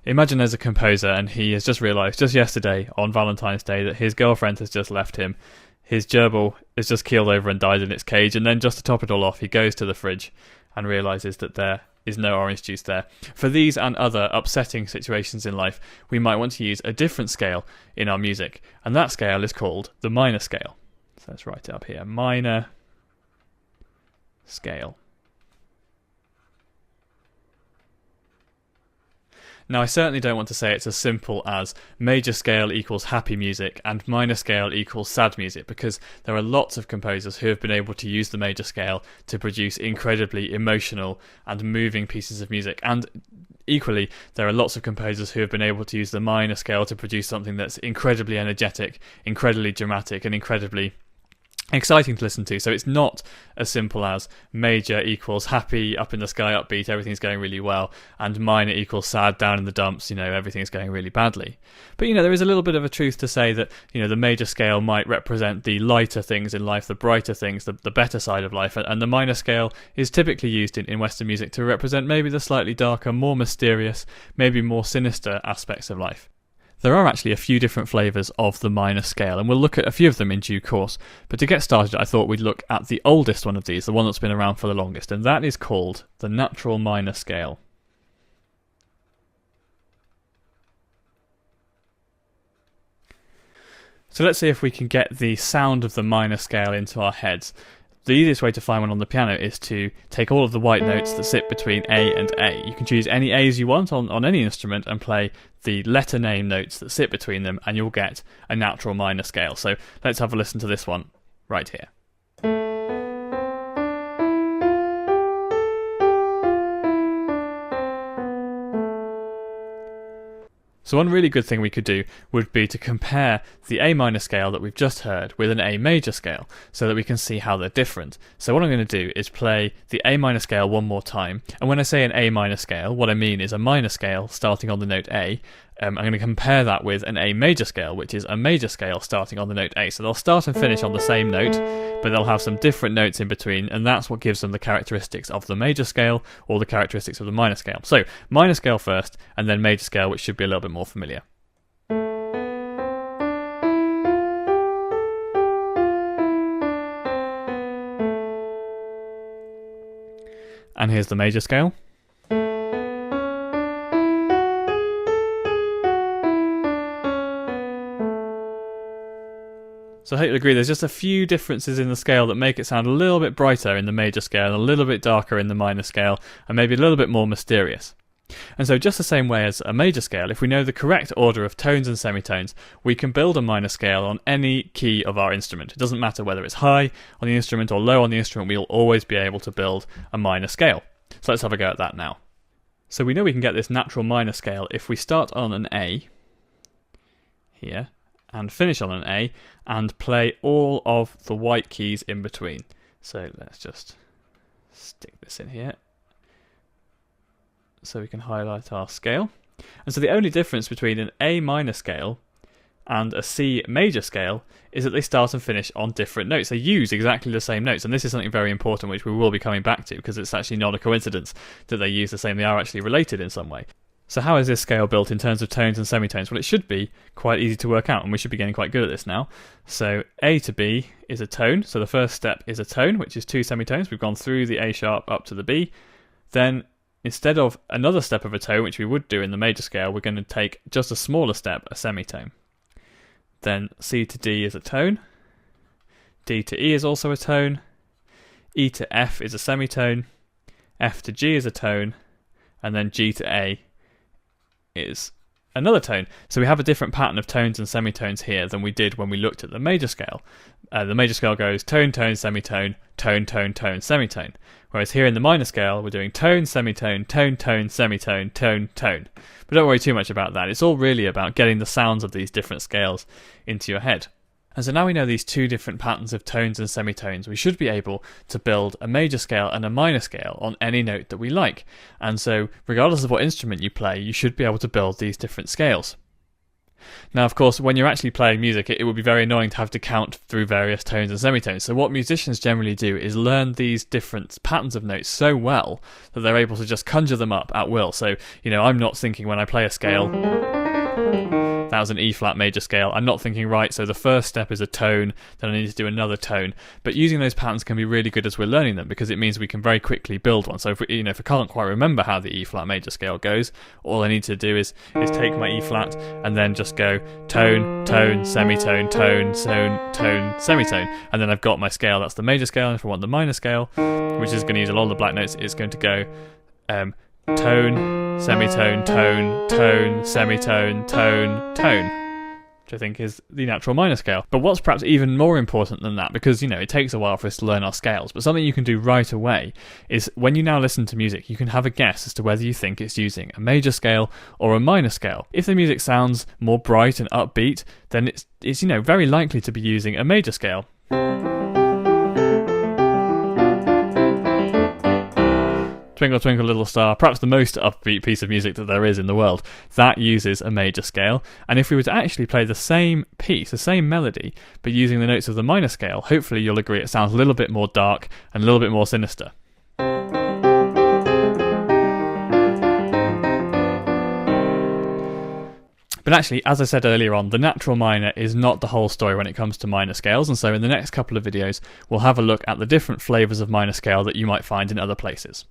Imagine there's a composer and he has just realised just yesterday on Valentine's Day that his girlfriend has just left him. His gerbil is just keeled over and died in its cage, and then just to top it all off, he goes to the fridge and realises that there is no orange juice there. For these and other upsetting situations in life, we might want to use a different scale in our music, and that scale is called the minor scale. So let's write it up here. Minor scale. Now, I certainly don't want to say it's as simple as major scale equals happy music and minor scale equals sad music, because there are lots of composers who have been able to use the major scale to produce incredibly emotional and moving pieces of music. And equally, there are lots of composers who have been able to use the minor scale to produce something that's incredibly energetic, incredibly dramatic, and incredibly exciting to listen to. So it's not as simple as major equals happy, up in the sky, upbeat, everything's going really well, and minor equals sad, down in the dumps, everything's going really badly. But there is a little bit of a truth to say that the major scale might represent the lighter things in life, the brighter things, the better side of life, and the minor scale is typically used in Western music to represent maybe the slightly darker, more mysterious, maybe more sinister aspects of life. There are actually a few different flavours of the minor scale, and we'll look at a few of them in due course. But to get started, I thought we'd look at the oldest one of these, the one that's been around for the longest, and that is called the natural minor scale. So let's see if we can get the sound of the minor scale into our heads. The easiest way to find one on the piano is to take all of the white notes that sit between A and A. You can choose any A's you want on any instrument and play the letter name notes that sit between them, and you'll get a natural minor scale. So let's have a listen to this one right here. So one really good thing we could do would be to compare the A minor scale that we've just heard with an A major scale so that we can see how they're different. So what I'm going to do is play the A minor scale one more time, and when I say an A minor scale, what I mean is a minor scale starting on the note A. I'm going to compare that with an A major scale, which is a major scale starting on the note A. So they'll start and finish on the same note, but they'll have some different notes in between, and that's what gives them the characteristics of the major scale or the characteristics of the minor scale. So minor scale first, and then major scale, which should be a little bit more familiar. And here's the major scale. So I hope you agree there's just a few differences in the scale that make it sound a little bit brighter in the major scale and a little bit darker in the minor scale, and maybe a little bit more mysterious. And so just the same way as a major scale, if we know the correct order of tones and semitones, we can build a minor scale on any key of our instrument. It doesn't matter whether it's high on the instrument or low on the instrument, we'll always be able to build a minor scale. So let's have a go at that now. So we know we can get this natural minor scale if we start on an A here, and finish on an A, and play all of the white keys in between. So let's just stick this in here so we can highlight our scale. And so the only difference between an A minor scale and a C major scale is that they start and finish on different notes. They use exactly the same notes, and this is something very important which we will be coming back to, because it's actually not a coincidence that they use the same. They are actually related in some way. So how is this scale built in terms of tones and semitones? Well, it should be quite easy to work out, and we should be getting quite good at this now. So A to B is a tone. So the first step is a tone, which is 2 semitones. We've gone through the A sharp up to the B. Then instead of another step of a tone, which we would do in the major scale, we're going to take just a smaller step, a semitone. Then C to D is a tone. D to E is also a tone. E to F is a semitone. F to G is a tone. And then G to A is another tone. So we have a different pattern of tones and semitones here than we did when we looked at the major scale. The major scale goes tone, tone, semitone, tone, tone, tone, semitone. Whereas here in the minor scale, we're doing tone, semitone, tone, tone, semitone, tone, tone. But don't worry too much about that. It's all really about getting the sounds of these different scales into your head. And so now we know these two different patterns of tones and semitones, we should be able to build a major scale and a minor scale on any note that we like. And so regardless of what instrument you play, you should be able to build these different scales. Now, of course, when you're actually playing music, it would be very annoying to have to count through various tones and semitones. So what musicians generally do is learn these different patterns of notes so well that they're able to just conjure them up at will. So, I'm not thinking when I play a scale, that was an E flat major scale. I'm not thinking, right, so the first step is a tone, then I need to do another tone. But using those patterns can be really good as we're learning them, because it means we can very quickly build one. So if I can't quite remember how the E flat major scale goes, all I need to do is take my E flat and then just go tone, tone, semitone, tone, tone, tone, semitone. And then I've got my scale. That's the major scale. And if I want the minor scale, which is going to use a lot of the black notes, it's going to go tone, semitone, tone, tone, semitone, tone, tone, which I think is the natural minor scale. But what's perhaps even more important than that, because it takes a while for us to learn our scales, but something you can do right away is when you now listen to music, you can have a guess as to whether you think it's using a major scale or a minor scale. If the music sounds more bright and upbeat, then it's very likely to be using a major scale. Twinkle Twinkle Little Star, perhaps the most upbeat piece of music that there is in the world, that uses a major scale. And if we were to actually play the same piece, the same melody, but using the notes of the minor scale, hopefully you'll agree it sounds a little bit more dark and a little bit more sinister. But actually, as I said earlier on, the natural minor is not the whole story when it comes to minor scales, and so in the next couple of videos we'll have a look at the different flavours of minor scale that you might find in other places.